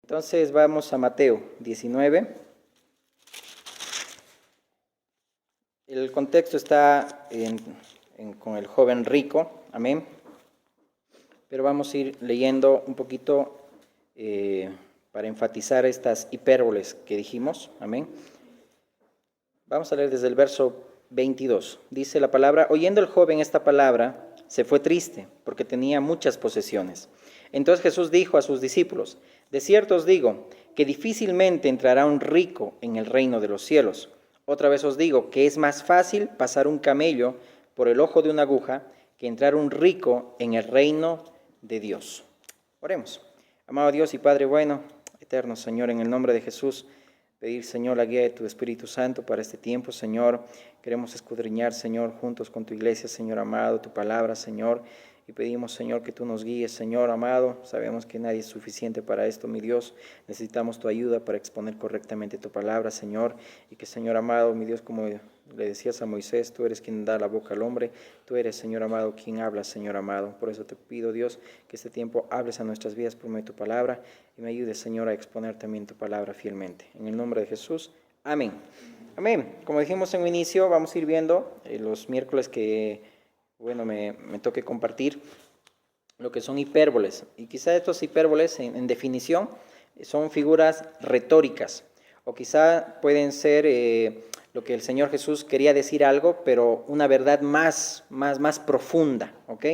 Entonces vamos a Mateo 19. El contexto está con el joven rico, amén. Pero vamos a ir leyendo un poquito para enfatizar estas hipérboles que dijimos, amén. Vamos a leer desde el verso 22. Dice la palabra: oyendo el joven esta palabra, se fue triste, porque tenía muchas posesiones. Entonces Jesús dijo a sus discípulos: de cierto os digo, que difícilmente entrará un rico en el reino de los cielos. Otra vez os digo, que es más fácil pasar un camello por el ojo de una aguja, que entrar un rico en el reino de Dios. Oremos. Amado Dios y Padre bueno, eterno Señor, en el nombre de Jesús, pedir, Señor, la guía de tu Espíritu Santo para este tiempo, Señor. Queremos escudriñar, Señor, juntos con tu iglesia, Señor amado, tu palabra, Señor. Y pedimos, Señor, que tú nos guíes, Señor amado. Sabemos que nadie es suficiente para esto, mi Dios. Necesitamos tu ayuda para exponer correctamente tu palabra, Señor. Y que, Señor amado, mi Dios, como le decías a Moisés, tú eres quien da la boca al hombre. Tú eres, Señor amado, quien habla, Señor amado. Por eso te pido, Dios, que este tiempo hables a nuestras vidas por medio de tu palabra. Y me ayudes, Señor, a exponer también tu palabra fielmente. En el nombre de Jesús. Amén. Amén. Como dijimos en un inicio, vamos a ir viendo los miércoles que me toque compartir lo que son hipérboles. Y quizá estos hipérboles, en definición, son figuras retóricas. O quizá pueden ser lo que el Señor Jesús quería decir algo, pero una verdad más profunda, ¿ok?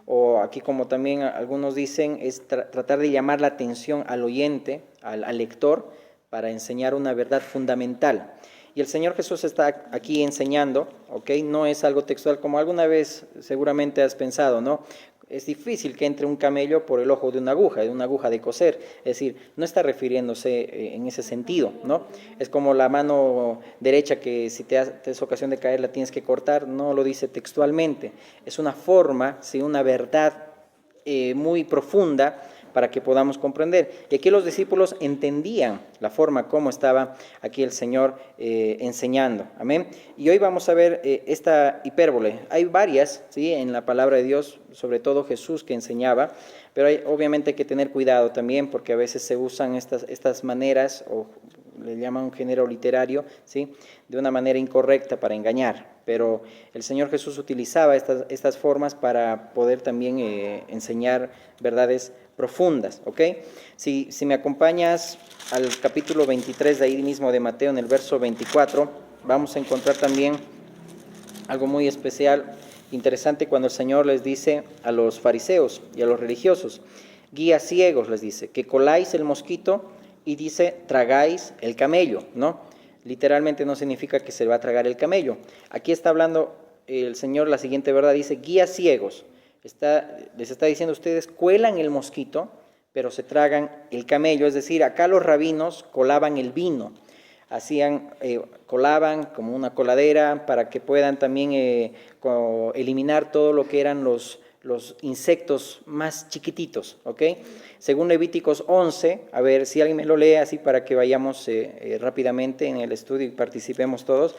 O aquí, como también algunos dicen, es tratar de llamar la atención al oyente, al lector, para enseñar una verdad fundamental. Y el Señor Jesús está aquí enseñando, ¿ok? No es algo textual, como alguna vez seguramente has pensado, ¿no? Es difícil que entre un camello por el ojo de una aguja de coser. Es decir, no está refiriéndose en ese sentido, ¿no? Es como la mano derecha que si te es ocasión de caer la tienes que cortar, no lo dice textualmente. Es una forma, ¿sí? Una verdad muy profunda para que podamos comprender. Y aquí los discípulos entendían la forma como estaba aquí el Señor enseñando. Amén. Y hoy vamos a ver esta hipérbole. Hay varias, ¿sí? En la palabra de Dios, sobre todo Jesús que enseñaba, pero obviamente hay que tener cuidado también porque a veces se usan estas maneras, o le llaman un género literario, ¿sí? De una manera incorrecta para engañar. Pero el Señor Jesús utilizaba estas formas para poder también enseñar verdades profundas, ¿ok? Si me acompañas al capítulo 23 de ahí mismo de Mateo, en el verso 24, vamos a encontrar también algo muy especial, interesante, cuando el Señor les dice a los fariseos y a los religiosos: guías ciegos, les dice, que coláis el mosquito y dice, tragáis el camello, ¿no? Literalmente no significa que se va a tragar el camello. Aquí está hablando el Señor la siguiente verdad, dice, guías ciegos. Les está diciendo: ustedes cuelan el mosquito, pero se tragan el camello. Es decir, acá los rabinos colaban el vino, colaban como una coladera para que puedan también eliminar todo lo que eran los insectos más chiquititos, ¿ok? Según Levíticos 11, a ver si alguien me lo lee así para que vayamos rápidamente en el estudio y participemos todos.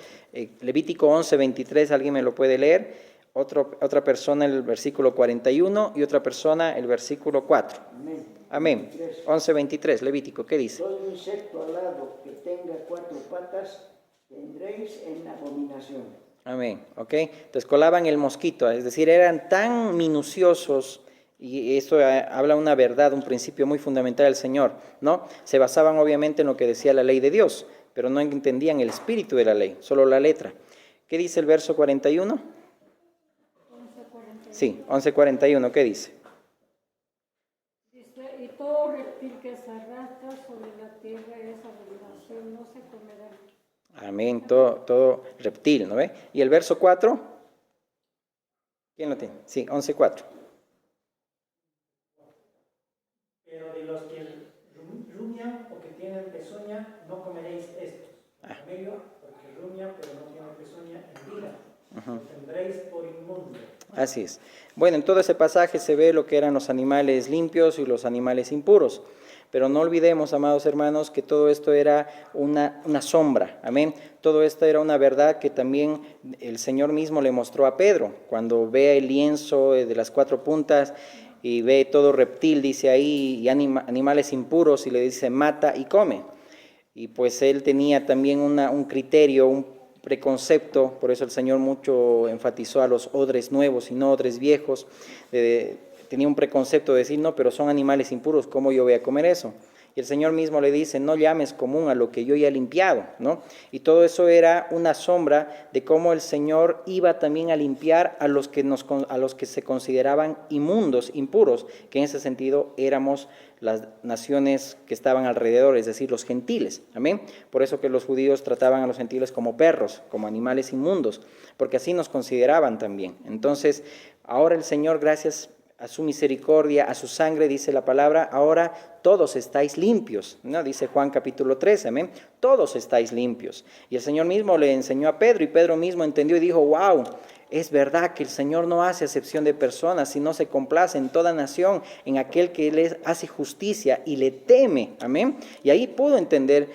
Levítico 11, 23, ¿alguien me lo puede leer? Otra persona el versículo 41 y otra persona el versículo 4. Amén. Amén. 11, 23, Levítico, ¿qué dice? Todo insecto alado que tenga 4 patas tendréis en abominación. Amén, ¿ok? Entonces colaban el mosquito, es decir, eran tan minuciosos, y esto habla una verdad, un principio muy fundamental del Señor, ¿no? Se basaban obviamente en lo que decía la ley de Dios, pero no entendían el espíritu de la ley, solo la letra. ¿Qué dice el verso 41? 11:41. Sí, 11:41, ¿qué dice? Dice, y todo reptil que se arrastra sobre la tierra es abominación, no se comerá. Amén, todo reptil, ¿no ve? ¿Y el verso 4? ¿Quién lo tiene? Sí, 11:4. Pero de los que rumian o que tienen pezuña, no comeréis estos. Camello, porque rumia, pero no tiene pezuña, en vida. Lo tendréis por inmundo. Así es. Bueno, en todo ese pasaje se ve lo que eran los animales limpios y los animales impuros. Pero no olvidemos, amados hermanos, que todo esto era una sombra, amén. Todo esto era una verdad que también el Señor mismo le mostró a Pedro. Cuando ve el lienzo de las 4 puntas, Y ve todo reptil, dice ahí, y animales impuros, y le dice mata y come. Y pues él tenía también un criterio, un preconcepto, por eso el Señor mucho enfatizó a los odres nuevos y no odres viejos. Tenía un preconcepto de decir, no, pero son animales impuros, ¿cómo yo voy a comer eso? Y el Señor mismo le dice, no llames común a lo que yo ya he limpiado, ¿no? Y todo eso era una sombra de cómo el Señor iba también a limpiar a los que se consideraban inmundos, impuros, que en ese sentido éramos las naciones que estaban alrededor, es decir, los gentiles, ¿amén? Por eso que los judíos trataban a los gentiles como perros, como animales inmundos, porque así nos consideraban también. Entonces, ahora el Señor, gracias a su misericordia, a su sangre, dice la palabra, ahora todos estáis limpios, ¿no? Dice Juan capítulo 13, amén, todos estáis limpios. Y el Señor mismo le enseñó a Pedro, y Pedro mismo entendió y dijo, wow, es verdad que el Señor no hace acepción de personas, sino se complace en toda nación, en aquel que le hace justicia y le teme, amén. Y ahí pudo entender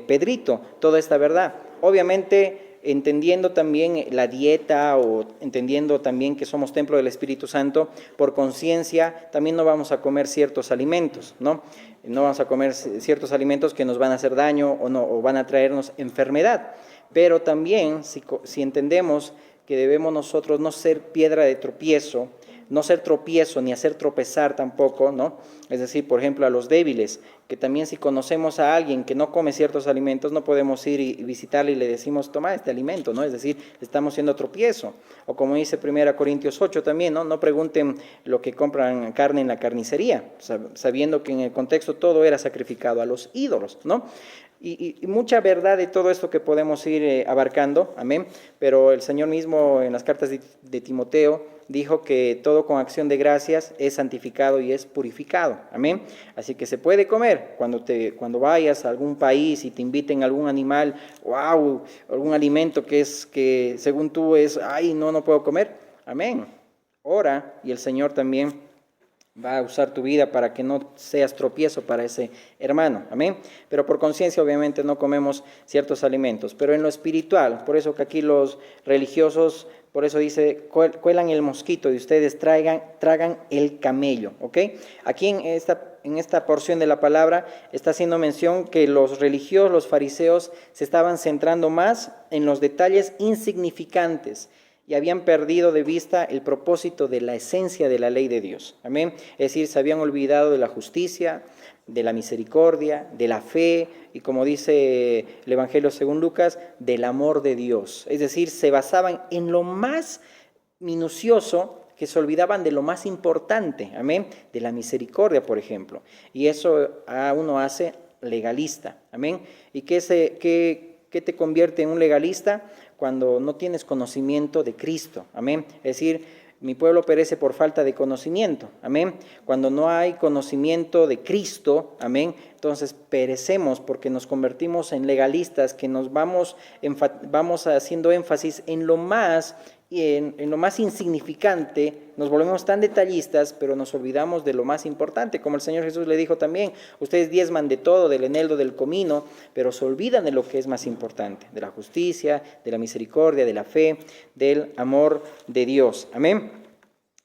Pedrito toda esta verdad. Obviamente, entendiendo también la dieta o entendiendo también que somos templo del Espíritu Santo, por conciencia también no vamos a comer ciertos alimentos, ¿no? No vamos a comer ciertos alimentos que nos van a hacer daño o van a traernos enfermedad. Pero también si entendemos que debemos nosotros no ser piedra de tropiezo, no ser tropiezo ni hacer tropezar tampoco, ¿no? Es decir, por ejemplo, a los débiles, que también si conocemos a alguien que no come ciertos alimentos, no podemos ir y visitarle y le decimos, toma este alimento, ¿no? Es decir, estamos siendo tropiezo. O como dice 1 Corintios 8 también, ¿no? No pregunten lo que compran carne en la carnicería, sabiendo que en el contexto todo era sacrificado a los ídolos, ¿no? Y mucha verdad de todo esto que podemos ir abarcando, amén, pero el Señor mismo en las cartas de Timoteo dijo que todo con acción de gracias es santificado y es purificado, amén. Así que se puede comer cuando vayas a algún país y te inviten algún animal, wow, algún alimento que según tú es, ay, no puedo comer, amén. Ora y el Señor también va a usar tu vida para que no seas tropiezo para ese hermano, amén. Pero por conciencia obviamente no comemos ciertos alimentos, pero en lo espiritual, por eso que aquí los religiosos, por eso dice, cuelan el mosquito y ustedes tragan el camello, ¿ok? Aquí en esta porción de la palabra está haciendo mención que los religiosos, los fariseos, se estaban centrando más en los detalles insignificantes y habían perdido de vista el propósito de la esencia de la ley de Dios. Amén. Es decir, se habían olvidado de la justicia, de la misericordia, de la fe y, como dice el Evangelio según Lucas, del amor de Dios. Es decir, se basaban en lo más minucioso, que se olvidaban de lo más importante, amén, de la misericordia, por ejemplo. Y eso a uno hace legalista, amén. ¿Y qué te convierte en un legalista? Cuando no tienes conocimiento de Cristo, amén. Es decir, mi pueblo perece por falta de conocimiento, amén. Cuando no hay conocimiento de Cristo, amén, entonces perecemos porque nos convertimos en legalistas, que nos vamos haciendo énfasis en lo más en lo más insignificante, nos volvemos tan detallistas, pero nos olvidamos de lo más importante, como el Señor Jesús le dijo también, ustedes diezman de todo, del eneldo, del comino, pero se olvidan de lo que es más importante, de la justicia, de la misericordia, de la fe, del amor de Dios. Amén.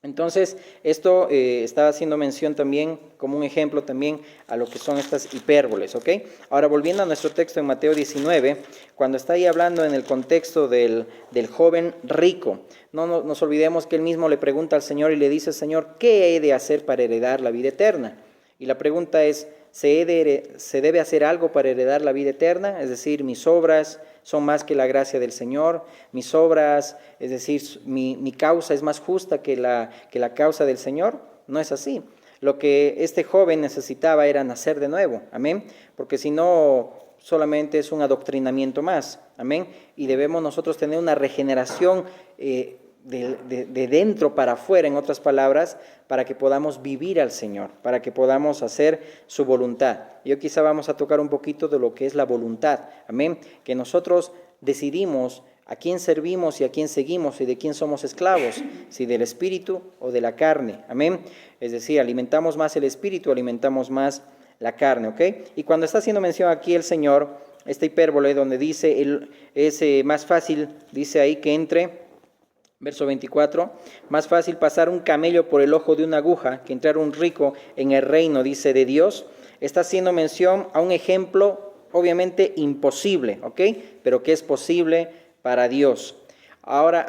Entonces, esto estaba haciendo mención también, como un ejemplo también, a lo que son estas hipérboles, ¿ok? Ahora, volviendo a nuestro texto en Mateo 19, cuando está ahí hablando en el contexto del joven rico, no nos olvidemos que él mismo le pregunta al Señor y le dice, Señor, ¿qué he de hacer para heredar la vida eterna? Y la pregunta es, ¿se debe hacer algo para heredar la vida eterna? Es decir, mis obras son más que la gracia del Señor, mis obras, es decir, mi causa es más justa que la causa del Señor. No es así. Lo que este joven necesitaba era nacer de nuevo, amén, porque si no, solamente es un adoctrinamiento más, amén, y debemos nosotros tener una regeneración de dentro para afuera, en otras palabras, para que podamos vivir al Señor, para que podamos hacer su voluntad. Y hoy quizá vamos a tocar un poquito de lo que es la voluntad, amén, que nosotros decidimos a quién servimos y a quién seguimos y de quién somos esclavos, si del espíritu o de la carne, amén. Es decir, alimentamos más el espíritu, alimentamos más la carne, ¿ok? Y cuando está haciendo mención aquí el Señor, esta hipérbole donde dice, es más fácil, dice ahí que entre Verso 24, más fácil pasar un camello por el ojo de una aguja que entrar un rico en el reino, dice, de Dios. Está haciendo mención a un ejemplo obviamente imposible, ¿ok? Pero que es posible para Dios. Ahora,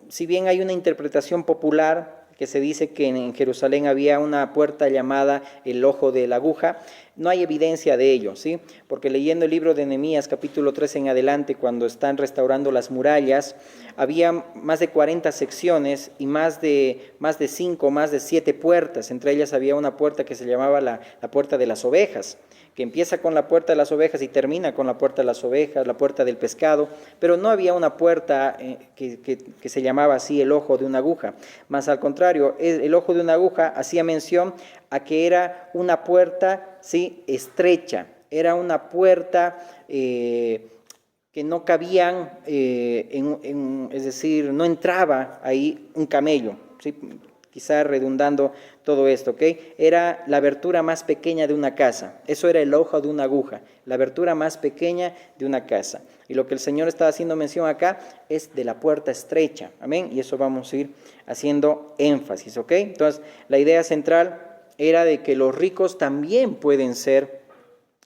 si bien hay una interpretación popular que se dice que en Jerusalén había una puerta llamada el ojo de la aguja, no hay evidencia de ello, ¿sí? Porque leyendo el libro de Nehemías, capítulo 3 en adelante, cuando están restaurando las murallas, había más de 40 secciones y más de 5, más de 7 puertas. Entre ellas había una puerta que se llamaba la puerta de las ovejas, que empieza con la puerta de las ovejas y termina con la puerta de las ovejas, la puerta del pescado, pero no había una puerta que se llamaba así el ojo de una aguja. Más al contrario, el ojo de una aguja hacía mención a que era una puerta, ¿sí?, estrecha, era una puerta que no cabían, es decir, no entraba ahí un camello, ¿sí? Quizá redundando todo esto, ¿ok? Era la abertura más pequeña de una casa. Eso era el ojo de una aguja, la abertura más pequeña de una casa. Y lo que el Señor está haciendo mención acá es de la puerta estrecha, amén. Y eso vamos a ir haciendo énfasis, ¿ok? Entonces, la idea central era de que los ricos también pueden ser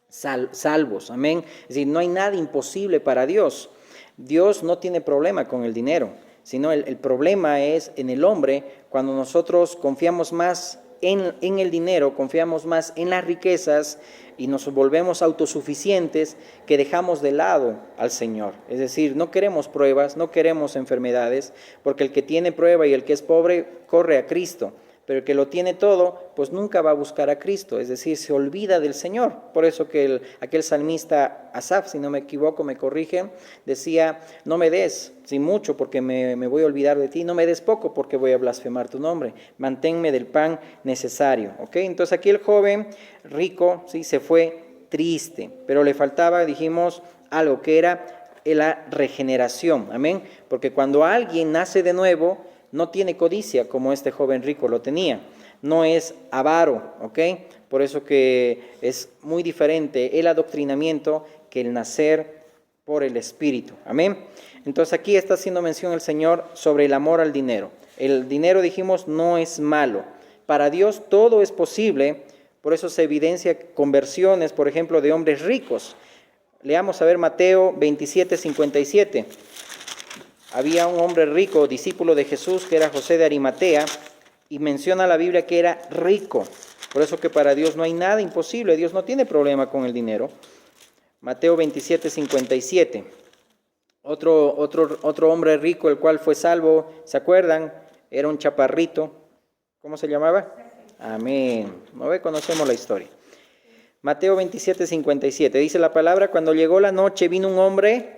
salvos, amén. Es decir, no hay nada imposible para Dios. Dios no tiene problema con el dinero, sino el problema es en el hombre cuando nosotros confiamos más en el dinero, confiamos más en las riquezas y nos volvemos autosuficientes, que dejamos de lado al Señor. Es decir, no queremos pruebas, no queremos enfermedades, porque el que tiene prueba y el que es pobre corre a Cristo. Pero el que lo tiene todo, pues nunca va a buscar a Cristo, es decir, se olvida del Señor. Por eso que aquel salmista Asaf, si no me equivoco, me corrigen, decía, no me des, sin mucho, porque me voy a olvidar de ti, no me des poco, porque voy a blasfemar tu nombre, manténme del pan necesario. ¿Ok? Entonces aquí el joven rico, ¿sí?, se fue triste, pero le faltaba, dijimos, algo que era la regeneración, amén, porque cuando alguien nace de nuevo, no tiene codicia como este joven rico lo tenía, no es avaro, ¿ok? Por eso que es muy diferente el adoctrinamiento que el nacer por el Espíritu, amén. Entonces aquí está haciendo mención el Señor sobre el amor al dinero. El dinero, dijimos, no es malo. Para Dios todo es posible, por eso se evidencia conversiones, por ejemplo, de hombres ricos. Leamos a ver Mateo 27:57. Había un hombre rico, discípulo de Jesús, que era José de Arimatea, y menciona la Biblia que era rico. Por eso que para Dios no hay nada imposible, Dios no tiene problema con el dinero. Mateo 27:57. Otro hombre rico, el cual fue salvo, ¿se acuerdan? Era un chaparrito. ¿Cómo se llamaba? Amén. ¿No ve? Conocemos la historia. Mateo 27:57. Dice la palabra, cuando llegó la noche vino un hombre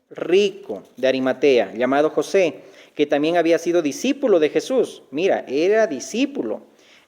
rico de Arimatea, llamado José, que también había sido discípulo de Jesús. Mira, era discípulo.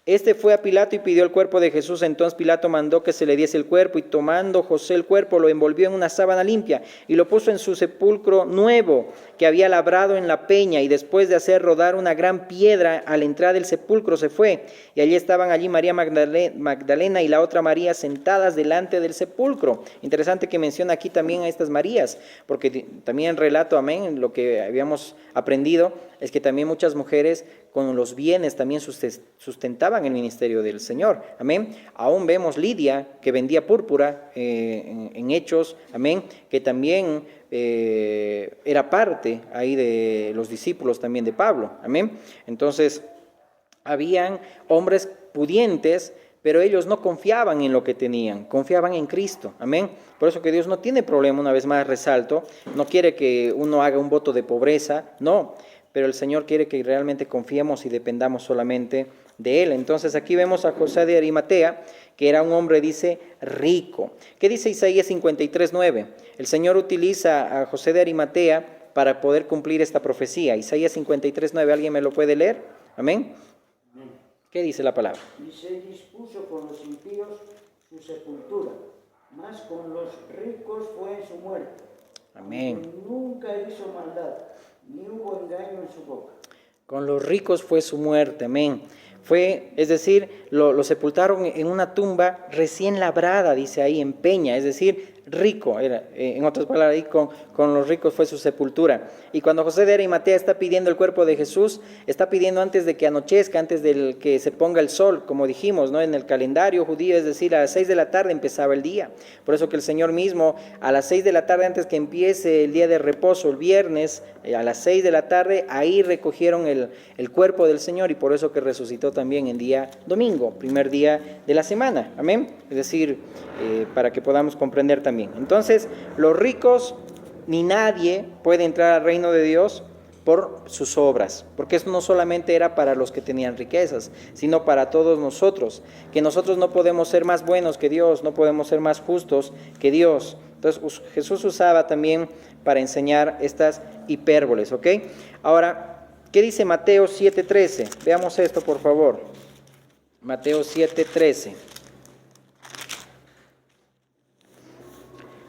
Este fue a Pilato y pidió el cuerpo de Jesús. Entonces Pilato mandó que se le diese el cuerpo, y tomando José el cuerpo, lo envolvió en una sábana limpia y lo puso en su sepulcro nuevo que había labrado en la peña, y después de hacer rodar una gran piedra a la entrada del sepulcro se fue, y allí estaban María Magdalena y la otra María sentadas delante del sepulcro. Interesante que menciona aquí también a estas Marías, porque también relato, amén, lo que habíamos aprendido es que también muchas mujeres con los bienes también sustentaban el ministerio del Señor, amén. Aún vemos Lidia, que vendía púrpura en Hechos, amén, que también era parte ahí de los discípulos también de Pablo, amén. Entonces, habían hombres pudientes, pero ellos no confiaban en lo que tenían, confiaban en Cristo, amén. Por eso que Dios no tiene problema, una vez más resalto, no quiere que uno haga un voto de pobreza, no, pero el Señor quiere que realmente confiemos y dependamos solamente de Él. Entonces aquí vemos a José de Arimatea, que era un hombre, dice, rico. ¿Qué dice Isaías 53:9? El Señor utiliza a José de Arimatea para poder cumplir esta profecía. Isaías 53:9, ¿alguien me lo puede leer? Amén. ¿Qué dice la palabra? Y se dispuso con los impíos su sepultura, mas con los ricos fue su muerte. Amén. Porque nunca hizo maldad, ni hubo engaño en su boca. Con los ricos fue su muerte, amén. Es decir, lo sepultaron en una tumba recién labrada, dice ahí, en peña, es decir, rico, en otras palabras, ahí con los ricos fue su sepultura. Y cuando José de Arimatea está pidiendo el cuerpo de Jesús, está pidiendo antes de que anochezca, antes de que se ponga el sol, como dijimos, ¿no? En el calendario judío, es decir, a las 6 de la tarde empezaba el día. Por eso que el Señor mismo, a las 6 de la tarde, antes que empiece el día de reposo, el viernes, a las 6 de la tarde, ahí recogieron el cuerpo del Señor, y por eso que resucitó también el día domingo, primer día de la semana. Amén. Es decir, para que podamos comprender también. Entonces, los ricos ni nadie puede entrar al reino de Dios por sus obras, porque eso no solamente era para los que tenían riquezas, sino para todos nosotros, que nosotros no podemos ser más buenos que Dios, no podemos ser más justos que Dios. Entonces, Jesús usaba también para enseñar estas hipérboles, ¿ok? Ahora, ¿qué dice Mateo 7:13? Veamos esto, por favor. Mateo 7:13.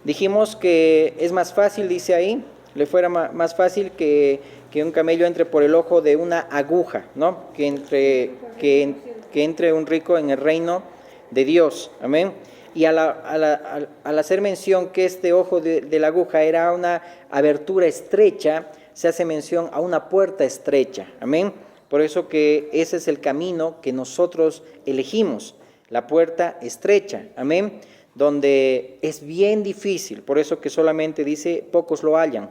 Dijimos que es más fácil, dice ahí, le fuera más fácil que un camello entre por el ojo de una aguja, ¿no? Que entre un rico en el reino de Dios. Amén. Y al hacer mención que este ojo de la aguja era una abertura estrecha, se hace mención a una puerta estrecha. Amén. Por eso que ese es el camino que nosotros elegimos, la puerta estrecha. Amén. Donde es bien difícil, por eso que solamente dice, pocos lo hallan.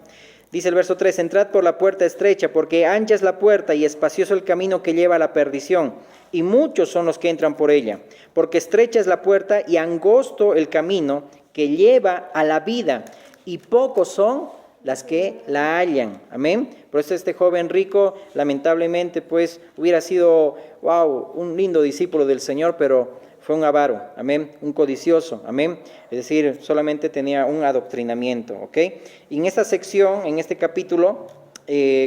Dice el verso 3, entrad por la puerta estrecha, porque ancha es la puerta y espacioso el camino que lleva a la perdición, y muchos son los que entran por ella, porque estrecha es la puerta y angosto el camino que lleva a la vida, y pocos son las que la hallan. Amén. Por eso este joven rico, lamentablemente, pues hubiera sido, un lindo discípulo del Señor, pero fue un avaro, amén, un codicioso, amén, es decir, solamente tenía un adoctrinamiento, ¿ok? Y en esta sección, en este capítulo,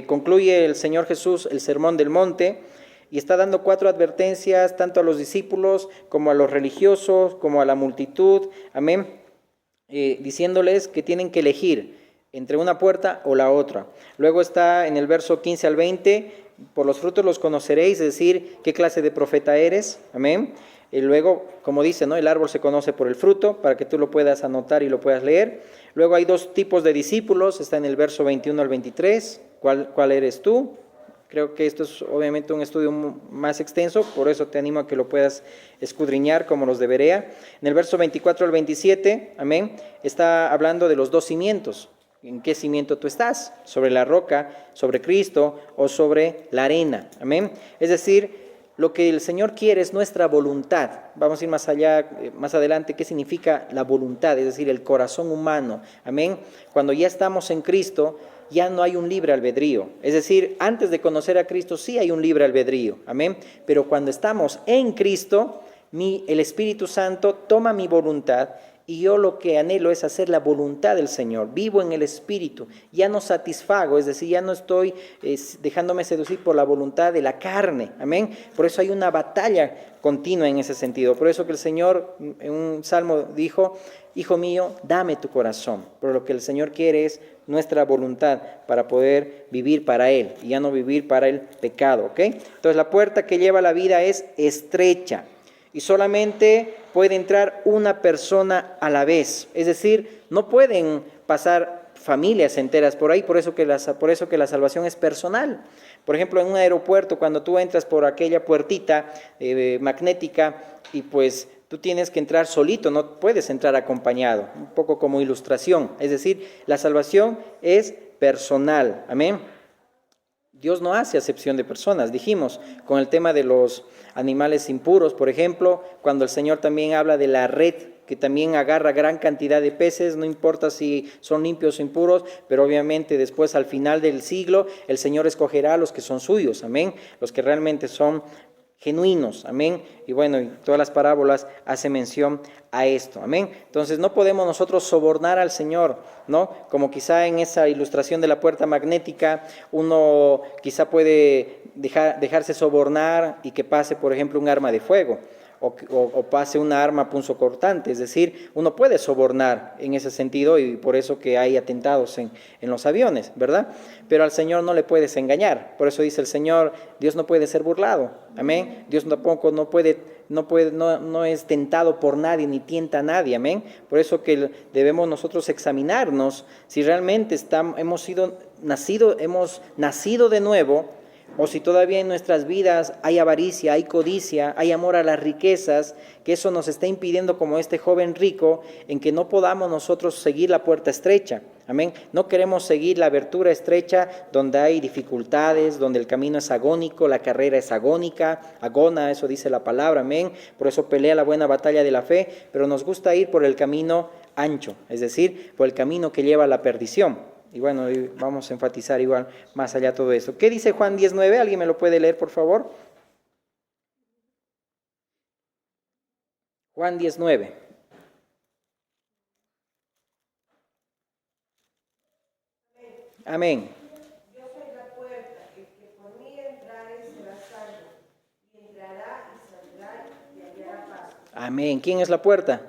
concluye el Señor Jesús el Sermón del Monte y está dando 4 advertencias tanto a los discípulos como a los religiosos, como a la multitud, amén, diciéndoles que tienen que elegir entre una puerta o la otra. Luego está en el verso 15 al 20, por los frutos los conoceréis, es decir, qué clase de profeta eres, amén. Y luego, como dice, ¿no? El árbol se conoce por el fruto, para que tú lo puedas anotar y lo puedas leer. Luego hay 2 tipos de discípulos, está en el verso 21 al 23. ¿Cuál eres tú? Creo que esto es obviamente un estudio más extenso, por eso te animo a que lo puedas escudriñar como los de Berea. En el verso 24 al 27, amén, está hablando de los 2 cimientos. ¿En qué cimiento tú estás? ¿Sobre la roca, sobre Cristo o sobre la arena? Amén. Es decir, lo que el Señor quiere es nuestra voluntad. Vamos a ir más allá, más adelante, ¿qué significa la voluntad? Es decir, el corazón humano. Amén. Cuando ya estamos en Cristo, ya no hay un libre albedrío. Es decir, antes de conocer a Cristo sí hay un libre albedrío. Amén. Pero cuando estamos en Cristo, el Espíritu Santo toma mi voluntad y yo lo que anhelo es hacer la voluntad del Señor. Vivo en el Espíritu, ya no satisfago, es decir, ya no estoy dejándome seducir por la voluntad de la carne. Amén. Por eso hay una batalla continua en ese sentido. Por eso que el Señor en un salmo dijo, hijo mío, dame tu corazón. Pero lo que el Señor quiere es nuestra voluntad para poder vivir para Él y ya no vivir para el pecado. ¿Ok? Entonces la puerta que lleva a la vida es estrecha. Y solamente puede entrar una persona a la vez. Es decir, no pueden pasar familias enteras por ahí, por eso que la salvación es personal. Por ejemplo, en un aeropuerto, cuando tú entras por aquella puertita magnética y pues tú tienes que entrar solito, no puedes entrar acompañado, un poco como ilustración. Es decir, la salvación es personal. Amén. Dios no hace acepción de personas, dijimos, con el tema de los animales impuros, por ejemplo, cuando el Señor también habla de la red, que también agarra gran cantidad de peces, no importa si son limpios o impuros, pero obviamente después al final del siglo, el Señor escogerá a los que son suyos, amén, los que realmente son genuinos, amén, y bueno, y todas las parábolas hacen mención a esto, amén. Entonces no podemos nosotros sobornar al Señor, ¿no? Como quizá en esa ilustración de la puerta magnética, uno quizá puede dejarse sobornar y que pase, por ejemplo, un arma de fuego, o pase una arma punzocortante. Es decir, uno puede sobornar en ese sentido y por eso que hay atentados en los aviones, ¿verdad? Pero al Señor no le puedes engañar. Por eso dice el Señor, Dios no puede ser burlado. Amén. Dios tampoco no es tentado por nadie ni tienta a nadie. Amén. Por eso que debemos nosotros examinarnos si realmente hemos nacido de nuevo, o si todavía en nuestras vidas hay avaricia, hay codicia, hay amor a las riquezas, que eso nos está impidiendo, como este joven rico, en que no podamos nosotros seguir la puerta estrecha. Amén. No queremos seguir la abertura estrecha donde hay dificultades, donde el camino es agónico, la carrera es agona, eso dice la palabra. Amén. Por eso pelea la buena batalla de la fe, pero nos gusta ir por el camino ancho, es decir, por el camino que lleva a la perdición. Y bueno, vamos a enfatizar igual más allá todo eso. ¿Qué dice Juan 19? ¿Alguien me lo puede leer, por favor? Juan 19. Amén. Yo soy la puerta, el que por mí entrare será salvo, y entrará y saldrá y hallará paso. Amén. ¿Quién es la puerta?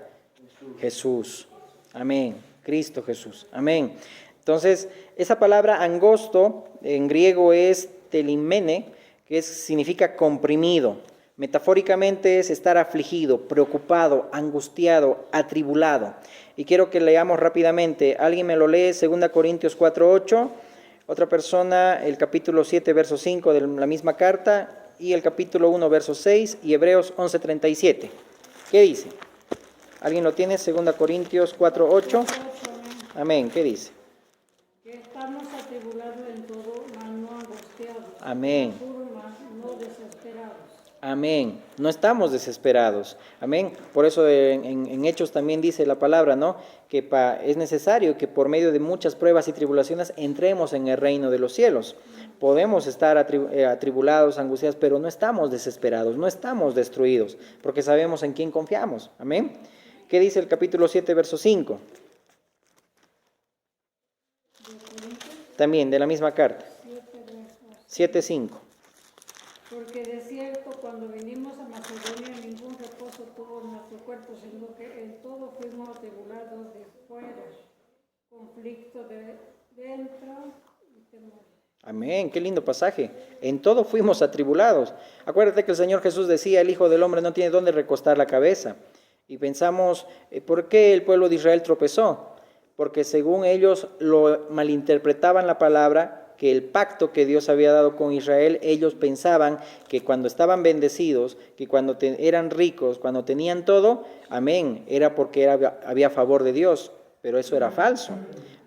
Jesús. Amén. Cristo Jesús. Amén. Entonces, esa palabra angosto en griego es telimene, que significa comprimido. Metafóricamente es estar afligido, preocupado, angustiado, atribulado. Y quiero que leamos rápidamente. ¿Alguien me lo lee? 2 Corintios 4:8. Otra persona, el capítulo 7, verso 5 de la misma carta, y el capítulo 1, verso 6, y Hebreos 11:37. ¿Qué dice? ¿Alguien lo tiene? 2 Corintios 4:8. Amén. ¿Qué dice? Que estamos atribulados en todo, mas no angustiados. Amén. Mas no desesperados. Amén. No estamos desesperados. Amén. Por eso en Hechos también dice la palabra, ¿no? Que es necesario que por medio de muchas pruebas y tribulaciones entremos en el reino de los cielos. Podemos estar atribulados, angustiados, pero no estamos desesperados, no estamos destruidos, porque sabemos en quién confiamos. Amén. ¿Qué dice el capítulo 7, verso 5? También de la misma carta. 7:5. Porque de cierto, cuando vinimos a Macedonia, ningún reposo tuvo nuestro cuerpo, sino que en todo fuimos atribulados de fuera, conflicto de dentro y temor. Amén, qué lindo pasaje. En todo fuimos atribulados. Acuérdate que el Señor Jesús decía, el Hijo del Hombre no tiene dónde recostar la cabeza. Y pensamos, ¿por qué el pueblo de Israel tropezó? Porque según ellos lo malinterpretaban la palabra, que el pacto que Dios había dado con Israel, ellos pensaban que cuando estaban bendecidos, que cuando eran ricos, cuando tenían todo, amén, era porque había favor de Dios, pero eso era falso.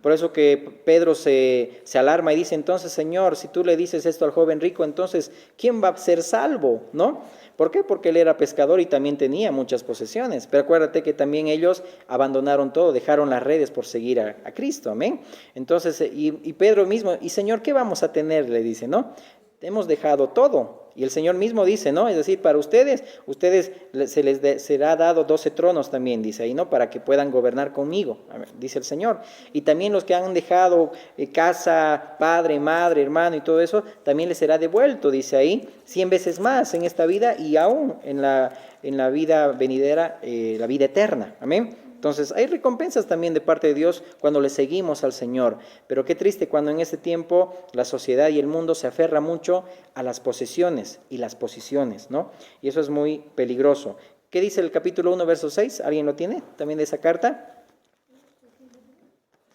Por eso que Pedro se alarma y dice, entonces, Señor, si tú le dices esto al joven rico, entonces, ¿quién va a ser salvo? ¿No? ¿Por qué? Porque él era pescador y también tenía muchas posesiones. Pero acuérdate que también ellos abandonaron todo, dejaron las redes por seguir a Cristo, amén. Entonces, y Pedro mismo, y Señor, ¿qué vamos a tener? Le dice, ¿no? Hemos dejado todo. Y el Señor mismo dice, ¿no? Es decir, para ustedes se les será dado 12 tronos también, dice ahí, ¿no? Para que puedan gobernar conmigo, dice el Señor. Y también los que han dejado casa, padre, madre, hermano y todo eso, también les será devuelto, dice ahí, 100 veces más en esta vida y aún en la vida venidera, la vida eterna, amén. Entonces, hay recompensas también de parte de Dios cuando le seguimos al Señor. Pero qué triste cuando en este tiempo la sociedad y el mundo se aferra mucho a las posesiones y las posiciones, ¿no? Y eso es muy peligroso. ¿Qué dice el capítulo 1, verso 6? ¿Alguien lo tiene también de esa carta?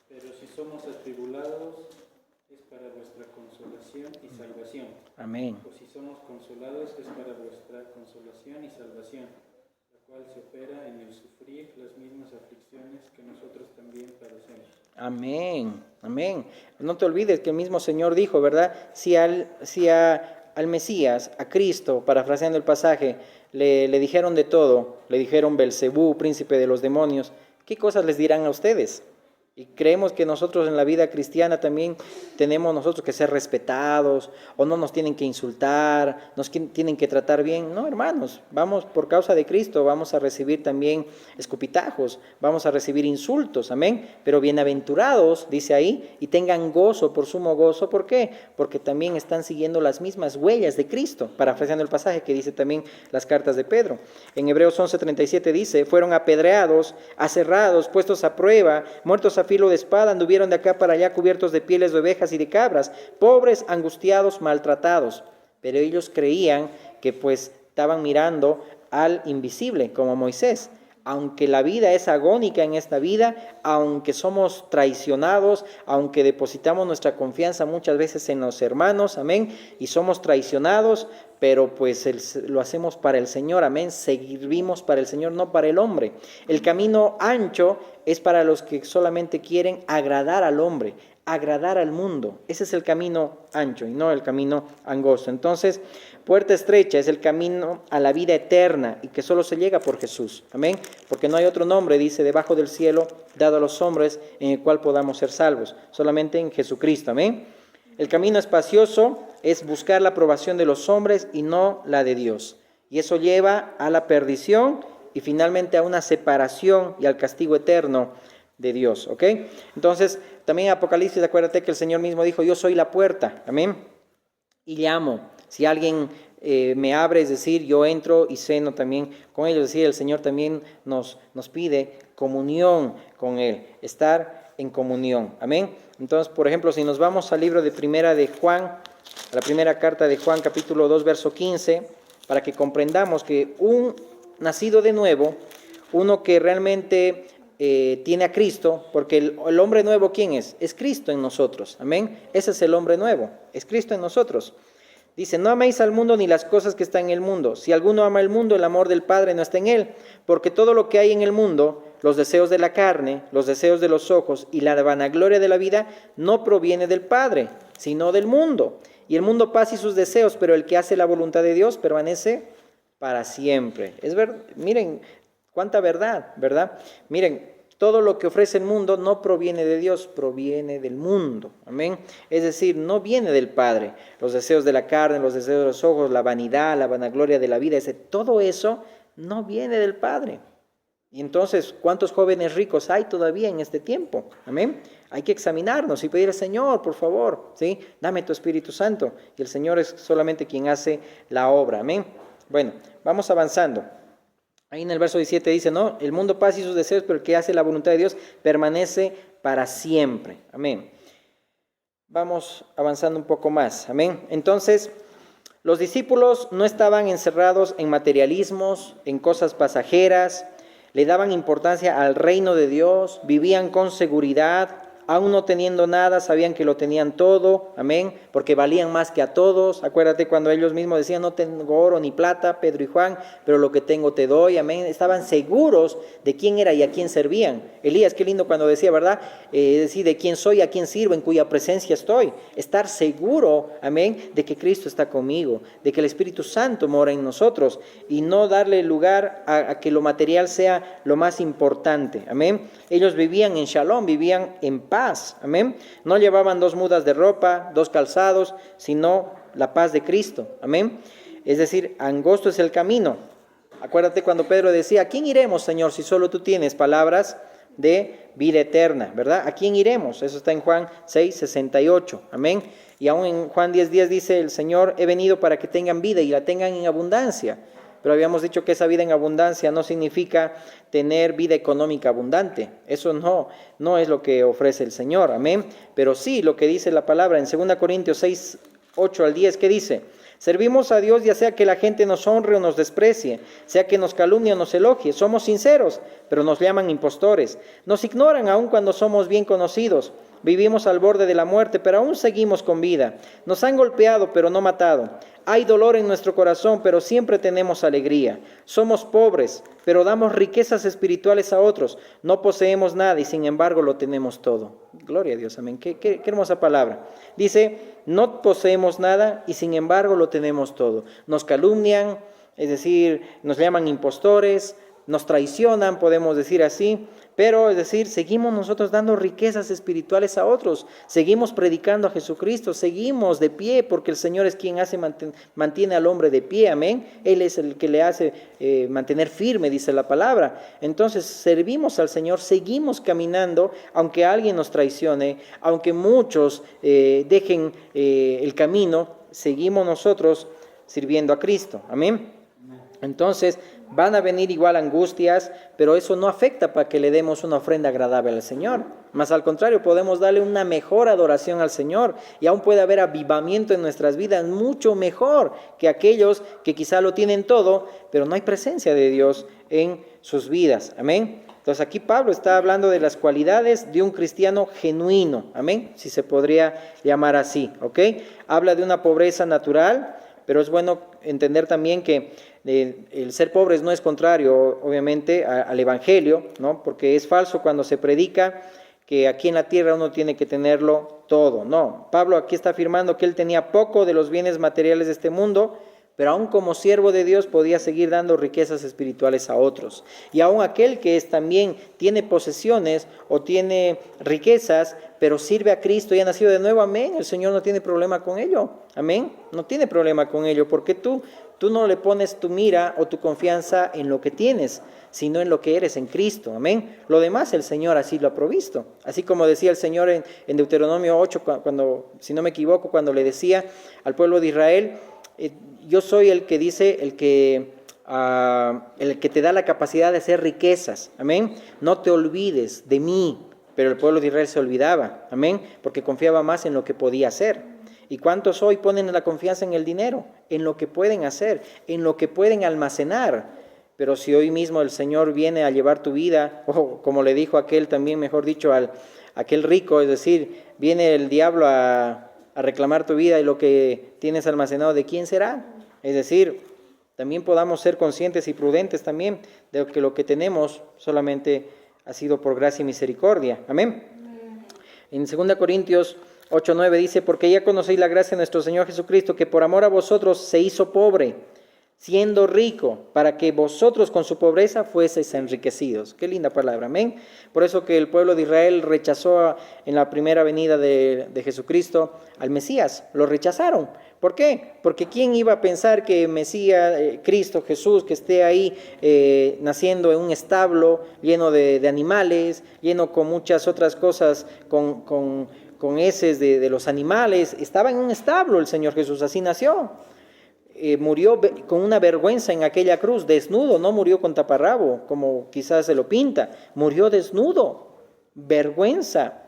Pero si somos atribulados, es para vuestra consolación y salvación. Amén. O si somos consolados, es para vuestra consolación y salvación, la cual se opera en el sufrir las mismas aflicciones que nosotros también padecemos. Amén, amén. No te olvides que el mismo Señor dijo, ¿verdad? Si al Mesías, a Cristo, parafraseando el pasaje, le dijeron de todo, le dijeron Belcebú, príncipe de los demonios, ¿qué cosas les dirán a ustedes? Y creemos que nosotros en la vida cristiana también tenemos nosotros que ser respetados, o no nos tienen que insultar, nos tienen que tratar bien. No, hermanos, vamos por causa de Cristo, vamos a recibir también escupitajos, vamos a recibir insultos, amén. Pero bienaventurados, dice ahí, y tengan gozo, por sumo gozo. ¿Por qué? Porque también están siguiendo las mismas huellas de Cristo, parafraseando el pasaje que dice también las cartas de Pedro. En Hebreos 11:37 dice, fueron apedreados, aserrados, puestos a prueba, muertos a filo de espada, anduvieron de acá para allá cubiertos de pieles de ovejas y de cabras, pobres, angustiados, maltratados. Pero ellos creían que pues estaban mirando al invisible, como Moisés. Aunque la vida es agónica en esta vida, aunque somos traicionados, aunque depositamos nuestra confianza muchas veces en los hermanos, amén, y somos traicionados, pero pues lo hacemos para el Señor, amén, servimos para el Señor, no para el hombre. El camino ancho es para los que solamente quieren agradar al hombre, agradar al mundo. Ese es el camino ancho y no el camino angosto. Entonces, puerta estrecha es el camino a la vida eterna y que solo se llega por Jesús, amén, porque no hay otro nombre, dice, debajo del cielo dado a los hombres en el cual podamos ser salvos, solamente en Jesucristo, amén. El camino espacioso es buscar la aprobación de los hombres y no la de Dios, y eso lleva a la perdición y finalmente a una separación y al castigo eterno de Dios, ¿ok? Entonces, también en Apocalipsis, acuérdate que el Señor mismo dijo, yo soy la puerta, amén, y llamo. Si alguien me abre, es decir, yo entro y ceno también con ellos, es decir, el Señor también nos pide comunión con Él, estar en comunión, amén. Entonces, por ejemplo, si nos vamos al libro de Primera de Juan, a la primera carta de Juan, capítulo 2, verso 15, para que comprendamos que un nacido de nuevo, uno que realmente tiene a Cristo, porque el hombre nuevo, ¿quién es? Es Cristo en nosotros, amén. Ese es el hombre nuevo, es Cristo en nosotros. Dice, no améis al mundo ni las cosas que están en el mundo. Si alguno ama el mundo, el amor del Padre no está en él. Porque todo lo que hay en el mundo, los deseos de la carne, los deseos de los ojos y la vanagloria de la vida, no proviene del Padre, sino del mundo. Y el mundo pasa y sus deseos, pero el que hace la voluntad de Dios permanece para siempre. Es verdad, miren, cuánta verdad, ¿verdad? Miren, todo lo que ofrece el mundo no proviene de Dios, proviene del mundo. Amén. Es decir, no viene del Padre. Los deseos de la carne, los deseos de los ojos, la vanidad, la vanagloria de la vida, todo eso no viene del Padre. Y entonces, ¿cuántos jóvenes ricos hay todavía en este tiempo? Amén. Hay que examinarnos y pedir al Señor, por favor, ¿sí? Dame tu Espíritu Santo. Y el Señor es solamente quien hace la obra. Amén. Bueno, vamos avanzando. Ahí en el verso 17 dice, no, el mundo pasa y sus deseos, pero el que hace la voluntad de Dios permanece para siempre. Amén. Vamos avanzando un poco más. Amén. Entonces, los discípulos no estaban encerrados en materialismos, en cosas pasajeras, le daban importancia al reino de Dios, vivían con seguridad, aún no teniendo nada, sabían que lo tenían todo, amén, porque valían más que a todos. Acuérdate cuando ellos mismos decían, no tengo oro ni plata, Pedro y Juan, pero lo que tengo te doy, amén. Estaban seguros de quién era y a quién servían. Elías, qué lindo cuando decía, ¿verdad? Decir de quién soy, a quién sirvo, en cuya presencia estoy. Estar seguro, amén, de que Cristo está conmigo, de que el Espíritu Santo mora en nosotros y no darle lugar a que lo material sea lo más importante, amén. Ellos vivían en shalom, vivían en paz, amén. No llevaban 2 mudas de ropa, 2 calzados, sino la paz de Cristo, amén. Es decir, angosto es el camino. Acuérdate cuando Pedro decía, ¿a quién iremos, Señor, si solo tú tienes palabras de vida eterna, ¿verdad? ¿A quién iremos? Eso está en Juan 6:68, amén. Y aún en Juan 10:10 dice, el Señor, he venido para que tengan vida y la tengan en abundancia. Pero habíamos dicho que esa vida en abundancia no significa tener vida económica abundante. Eso no es lo que ofrece el Señor, amén. Pero sí lo que dice la palabra en 2 Corintios 6:8-10, ¿qué dice? Servimos a Dios ya sea que la gente nos honre o nos desprecie, sea que nos calumnie o nos elogie. Somos sinceros, pero nos llaman impostores. Nos ignoran aun cuando somos bien conocidos. Vivimos al borde de la muerte, pero aún seguimos con vida. Nos han golpeado, pero no matado. Hay dolor en nuestro corazón, pero siempre tenemos alegría. Somos pobres, pero damos riquezas espirituales a otros. No poseemos nada y sin embargo lo tenemos todo. Gloria a Dios, amén. Qué hermosa palabra. Dice, no poseemos nada y sin embargo lo tenemos todo. Nos calumnian, es decir, nos llaman impostores, nos traicionan, podemos decir así, pero es decir, seguimos nosotros dando riquezas espirituales a otros, seguimos predicando a Jesucristo, seguimos de pie, porque el Señor es quien mantiene al hombre de pie, amén. Él es el que le hace mantener firme, dice la palabra. Entonces servimos al Señor, seguimos caminando, aunque alguien nos traicione, aunque muchos dejen el camino, seguimos nosotros sirviendo a Cristo, amén. Entonces van a venir igual angustias, pero eso no afecta para que le demos una ofrenda agradable al Señor. Más al contrario, podemos darle una mejor adoración al Señor y aún puede haber avivamiento en nuestras vidas mucho mejor que aquellos que quizá lo tienen todo, pero no hay presencia de Dios en sus vidas. Amén. Entonces aquí Pablo está hablando de las cualidades de un cristiano genuino. Amén. Si se podría llamar así. ¿Ok? Habla de una pobreza natural, pero es bueno entender también que el ser pobres no es contrario, obviamente, al Evangelio, ¿no? Porque es falso cuando se predica que aquí en la tierra uno tiene que tenerlo todo. No, Pablo aquí está afirmando que él tenía poco de los bienes materiales de este mundo, pero aún como siervo de Dios podía seguir dando riquezas espirituales a otros. Y aún aquel que también tiene posesiones o tiene riquezas, pero sirve a Cristo y ha nacido de nuevo, amén. El Señor no tiene problema con ello, amén. No tiene problema con ello, porque tú no le pones tu mira o tu confianza en lo que tienes, sino en lo que eres en Cristo, amén. Lo demás el Señor así lo ha provisto. Así como decía el Señor en Deuteronomio 8, cuando, si no me equivoco, cuando le decía al pueblo de Israel, yo soy el que dice, el que te da la capacidad de hacer riquezas, amén. No te olvides de mí. Pero el pueblo de Israel se olvidaba, amén, porque confiaba más en lo que podía hacer. ¿Y cuántos hoy ponen la confianza en el dinero, en lo que pueden hacer, en lo que pueden almacenar? Pero si hoy mismo el Señor viene a llevar tu vida, o como le dijo aquel también, mejor dicho, aquel rico, es decir, viene el diablo a reclamar tu vida y lo que tienes almacenado, ¿de quién será? Es decir, también podamos ser conscientes y prudentes también de que lo que tenemos solamente ha sido por gracia y misericordia. Amén. En 2 Corintios 8:9 dice, porque ya conocéis la gracia de nuestro Señor Jesucristo, que por amor a vosotros se hizo pobre, siendo rico, para que vosotros con su pobreza fueseis enriquecidos. Qué linda palabra, amén. Por eso que el pueblo de Israel rechazó en la primera venida de Jesucristo al Mesías, lo rechazaron. ¿Por qué? Porque ¿quién iba a pensar que Mesías, Cristo, Jesús, que esté ahí naciendo en un establo lleno de animales, lleno con muchas otras cosas, con heces de los animales? Estaba en un establo el Señor Jesús, así nació. Murió con una vergüenza en aquella cruz, desnudo, no murió con taparrabo, como quizás se lo pinta, murió desnudo, vergüenza.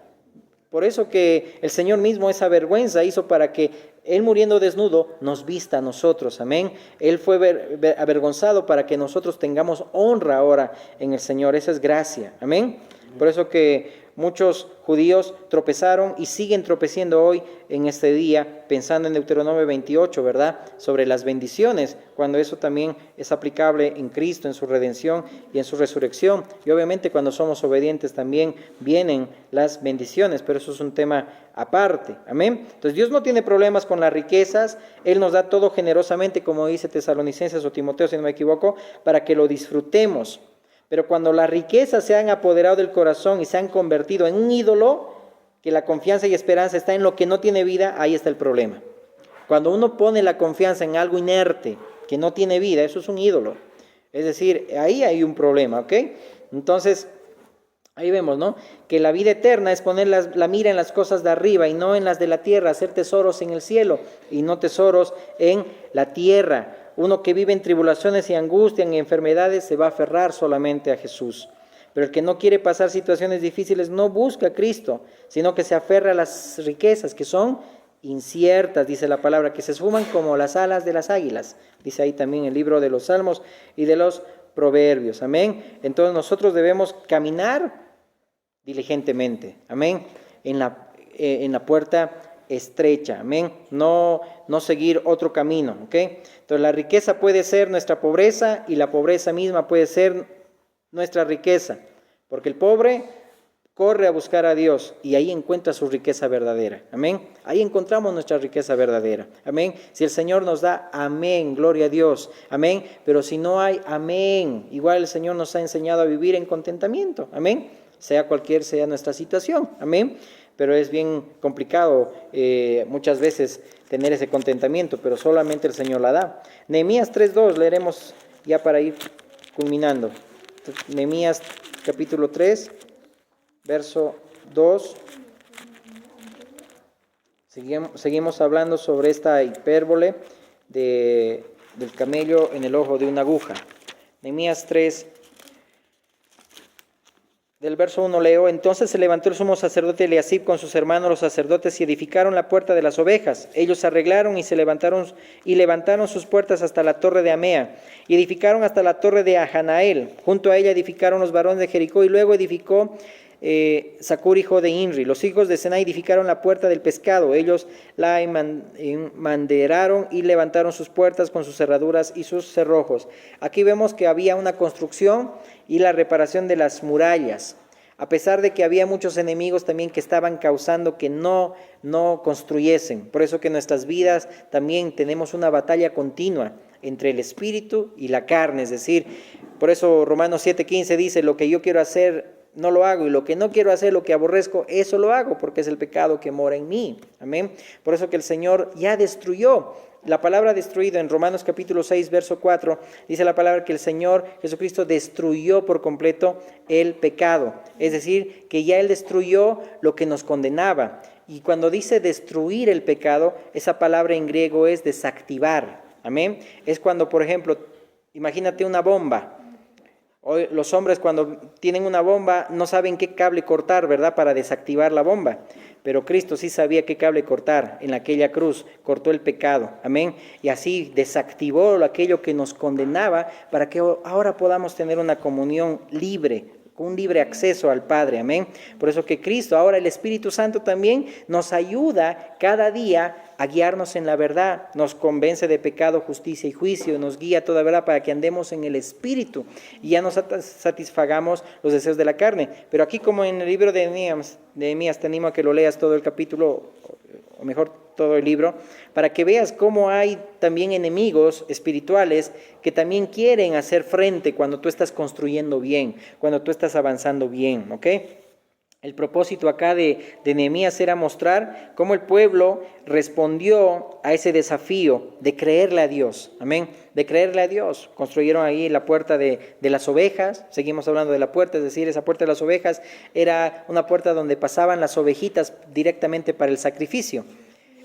Por eso que el Señor mismo esa vergüenza hizo para que Él muriendo desnudo nos vista a nosotros, amén. Él fue avergonzado para que nosotros tengamos honra ahora en el Señor, esa es gracia, amén. Por eso que muchos judíos tropezaron y siguen tropeciendo hoy en este día, pensando en Deuteronomio 28, ¿verdad? Sobre las bendiciones, cuando eso también es aplicable en Cristo, en su redención y en su resurrección. Y obviamente cuando somos obedientes también vienen las bendiciones, pero eso es un tema aparte, amén. Entonces Dios no tiene problemas con las riquezas, Él nos da todo generosamente, como dice Tesalonicenses o Timoteo, si no me equivoco, para que lo disfrutemos. Pero cuando las riquezas se han apoderado del corazón y se han convertido en un ídolo, que la confianza y esperanza está en lo que no tiene vida, ahí está el problema. Cuando uno pone la confianza en algo inerte, que no tiene vida, eso es un ídolo. Es decir, ahí hay un problema, ¿ok? Entonces, ahí vemos, ¿no? Que la vida eterna es poner la mira en las cosas de arriba y no en las de la tierra, hacer tesoros en el cielo y no tesoros en la tierra. Uno que vive en tribulaciones y angustia, en enfermedades, se va a aferrar solamente a Jesús. Pero el que no quiere pasar situaciones difíciles no busca a Cristo, sino que se aferra a las riquezas que son inciertas, dice la palabra, que se esfuman como las alas de las águilas. Dice ahí también el libro de los Salmos y de los Proverbios. Amén. Entonces nosotros debemos caminar diligentemente. Amén. En la puerta estrecha, amén, no seguir otro camino, ¿ok? Entonces la riqueza puede ser nuestra pobreza y la pobreza misma puede ser nuestra riqueza, porque el pobre corre a buscar a Dios y ahí encuentra su riqueza verdadera. Amén. Ahí encontramos nuestra riqueza verdadera. Amén. Si el Señor nos da, amén, gloria a Dios. Amén. Pero si no hay, amén. Igual el Señor nos ha enseñado a vivir en contentamiento. Amén. Sea cualquier sea nuestra situación. Amén. Pero es bien complicado muchas veces tener ese contentamiento, pero solamente el Señor la da. Nehemías 3:2 leeremos ya para ir culminando. Nehemías capítulo 3. Verso 2, seguimos hablando sobre esta hipérbole del camello en el ojo de una aguja. Nehemías 3, del verso 1 leo: Entonces se levantó el sumo sacerdote Eliasib con sus hermanos los sacerdotes y edificaron la puerta de las ovejas. Ellos arreglaron y levantaron sus puertas hasta la torre de Amea, y edificaron hasta la torre de Ahanael. Junto a ella edificaron los varones de Jericó, y luego edificó Zacur, hijo de Inri. Los hijos de Senai edificaron la puerta del pescado. Ellos la enmaderaron y levantaron sus puertas con sus cerraduras y sus cerrojos. Aquí vemos que había una construcción y la reparación de las murallas. A pesar de que había muchos enemigos también que estaban causando que no construyesen. Por eso que en nuestras vidas también tenemos una batalla continua entre el espíritu y la carne. Es decir, por eso Romanos 7:15 dice: lo que yo quiero hacer no lo hago, y lo que no quiero hacer, lo que aborrezco, eso lo hago, porque es el pecado que mora en mí. Amén. Por eso que el Señor ya destruyó. La palabra destruido en Romanos capítulo 6, verso 4, dice la palabra que el Señor Jesucristo destruyó por completo el pecado. Es decir, que ya Él destruyó lo que nos condenaba. Y cuando dice destruir el pecado, esa palabra en griego es desactivar. Amén. Es cuando, por ejemplo, imagínate una bomba. Hoy los hombres cuando tienen una bomba no saben qué cable cortar, ¿verdad? Para desactivar la bomba. Pero Cristo sí sabía qué cable cortar. En aquella cruz cortó el pecado. Amén. Y así desactivó aquello que nos condenaba para que ahora podamos tener una comunión libre, con un libre acceso al Padre. Amén. Por eso que Cristo, ahora el Espíritu Santo también nos ayuda cada día a guiarnos en la verdad, nos convence de pecado, justicia y juicio, nos guía toda verdad para que andemos en el Espíritu y ya nos satisfagamos los deseos de la carne. Pero aquí, como en el libro de Nehemías, te animo a que lo leas todo el capítulo, o mejor todo el libro, para que veas cómo hay también enemigos espirituales que también quieren hacer frente cuando tú estás construyendo bien, cuando tú estás avanzando bien, ¿ok? El propósito acá de Nehemías era mostrar cómo el pueblo respondió a ese desafío de creerle a Dios. Amén. De creerle a Dios. Construyeron ahí la puerta de las ovejas. Seguimos hablando de la puerta, es decir, esa puerta de las ovejas era una puerta donde pasaban las ovejitas directamente para el sacrificio.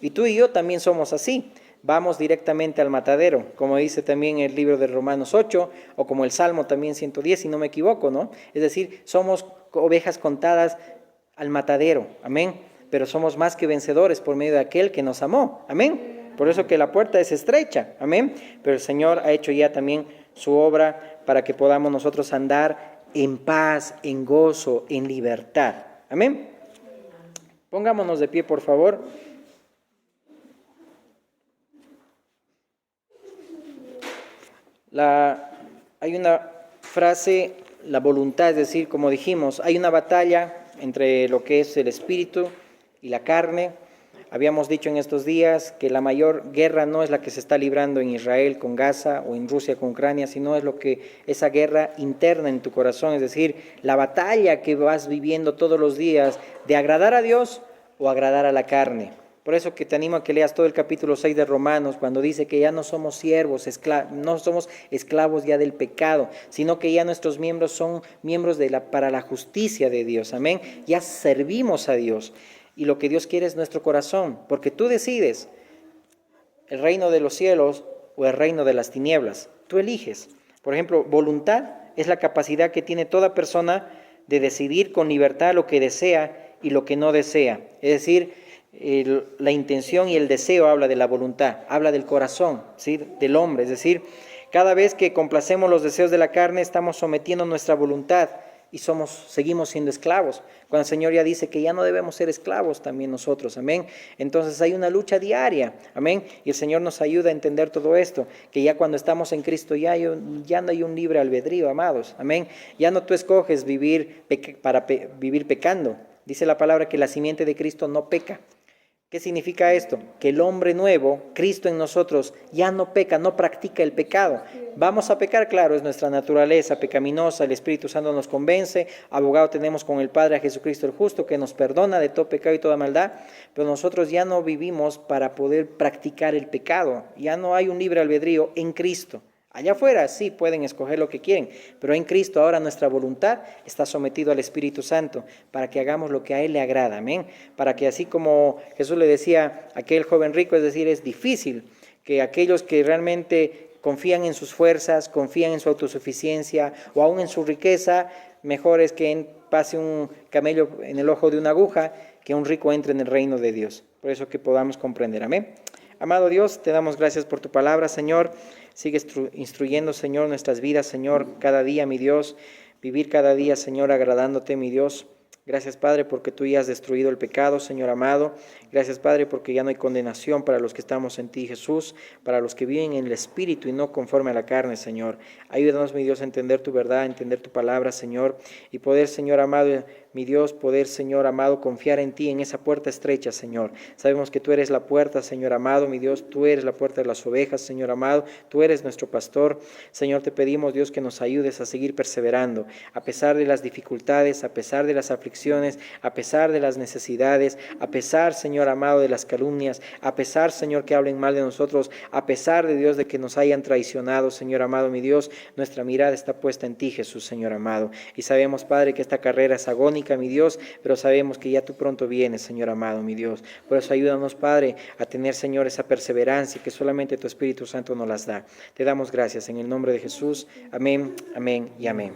Y tú y yo también somos así. Vamos directamente al matadero, como dice también el libro de Romanos 8, o como el Salmo también 110, si no me equivoco, ¿no? Es decir, somos ovejas contadas al matadero, amén, pero somos más que vencedores por medio de aquel que nos amó, amén. Por eso que la puerta es estrecha, amén, pero el Señor ha hecho ya también su obra para que podamos nosotros andar en paz, en gozo, en libertad, amén. Pongámonos de pie, por favor. Hay una frase, la voluntad, es decir, como dijimos, hay una batalla entre lo que es el espíritu y la carne. Habíamos dicho en estos días que la mayor guerra no es la que se está librando en Israel con Gaza o en Rusia con Ucrania, sino es lo que esa guerra interna en tu corazón, es decir, la batalla que vas viviendo todos los días de agradar a Dios o agradar a la carne. Por eso que te animo a que leas todo el capítulo 6 de Romanos, cuando dice que ya no somos siervos, no somos esclavos ya del pecado, sino que ya nuestros miembros son miembros para la justicia de Dios. Amén. Ya servimos a Dios. Y lo que Dios quiere es nuestro corazón, porque tú decides el reino de los cielos o el reino de las tinieblas. Tú eliges. Por ejemplo, voluntad es la capacidad que tiene toda persona de decidir con libertad lo que desea y lo que no desea. Es decir, la intención y el deseo habla de la voluntad, habla del corazón, ¿sí? Del hombre. Es decir, cada vez que complacemos los deseos de la carne, estamos sometiendo nuestra voluntad y seguimos siendo esclavos, cuando el Señor ya dice que ya no debemos ser esclavos también nosotros, amén. Entonces hay una lucha diaria, amén, y el Señor nos ayuda a entender todo esto, que ya cuando estamos en Cristo ya no hay un libre albedrío, amados, amén. Ya no tú escoges vivir vivir pecando. Dice la palabra que la simiente de Cristo no peca. ¿Qué significa esto? Que el hombre nuevo, Cristo en nosotros, ya no peca, no practica el pecado. Vamos a pecar, claro, es nuestra naturaleza pecaminosa, el Espíritu Santo nos convence, abogado tenemos con el Padre a Jesucristo el justo, que nos perdona de todo pecado y toda maldad, pero nosotros ya no vivimos para poder practicar el pecado, ya no hay un libre albedrío en Cristo. Allá afuera sí pueden escoger lo que quieren, pero en Cristo ahora nuestra voluntad está sometido al Espíritu Santo para que hagamos lo que a Él le agrada, amén. Para que así como Jesús le decía a aquel joven rico, es decir, es difícil que aquellos que realmente confían en sus fuerzas, confían en su autosuficiencia o aún en su riqueza, mejor es que pase un camello en el ojo de una aguja que un rico entre en el reino de Dios. Por eso que podamos comprender, amén. Amado Dios, te damos gracias por tu palabra, Señor. Sigue instruyendo, Señor, nuestras vidas, Señor, cada día, mi Dios. Vivir cada día, Señor, agradándote, mi Dios. Gracias, Padre, porque tú ya has destruido el pecado, Señor amado. Gracias, Padre, porque ya no hay condenación para los que estamos en ti, Jesús, para los que viven en el Espíritu y no conforme a la carne, Señor. Ayúdanos, mi Dios, a entender tu verdad, a entender tu palabra, Señor, y poder, Señor amado, mi Dios, poder, Señor amado, confiar en ti, en esa puerta estrecha, Señor. Sabemos que tú eres la puerta, Señor amado, mi Dios, tú eres la puerta de las ovejas, Señor amado, tú eres nuestro pastor. Señor, te pedimos, Dios, que nos ayudes a seguir perseverando, a pesar de las dificultades, a pesar de las aflicciones, a pesar de las necesidades, a pesar, Señor amado, de las calumnias, a pesar, Señor, que hablen mal de nosotros, a pesar de Dios de que nos hayan traicionado, Señor amado, mi Dios, nuestra mirada está puesta en ti, Jesús, Señor amado. Y sabemos, Padre, que esta carrera es agónica, mi Dios, pero sabemos que ya tú pronto vienes, Señor amado, mi Dios. Por eso ayúdanos, Padre, a tener, Señor, esa perseverancia que solamente tu Espíritu Santo nos las da. Te damos gracias en el nombre de Jesús. Amén, amén y amén.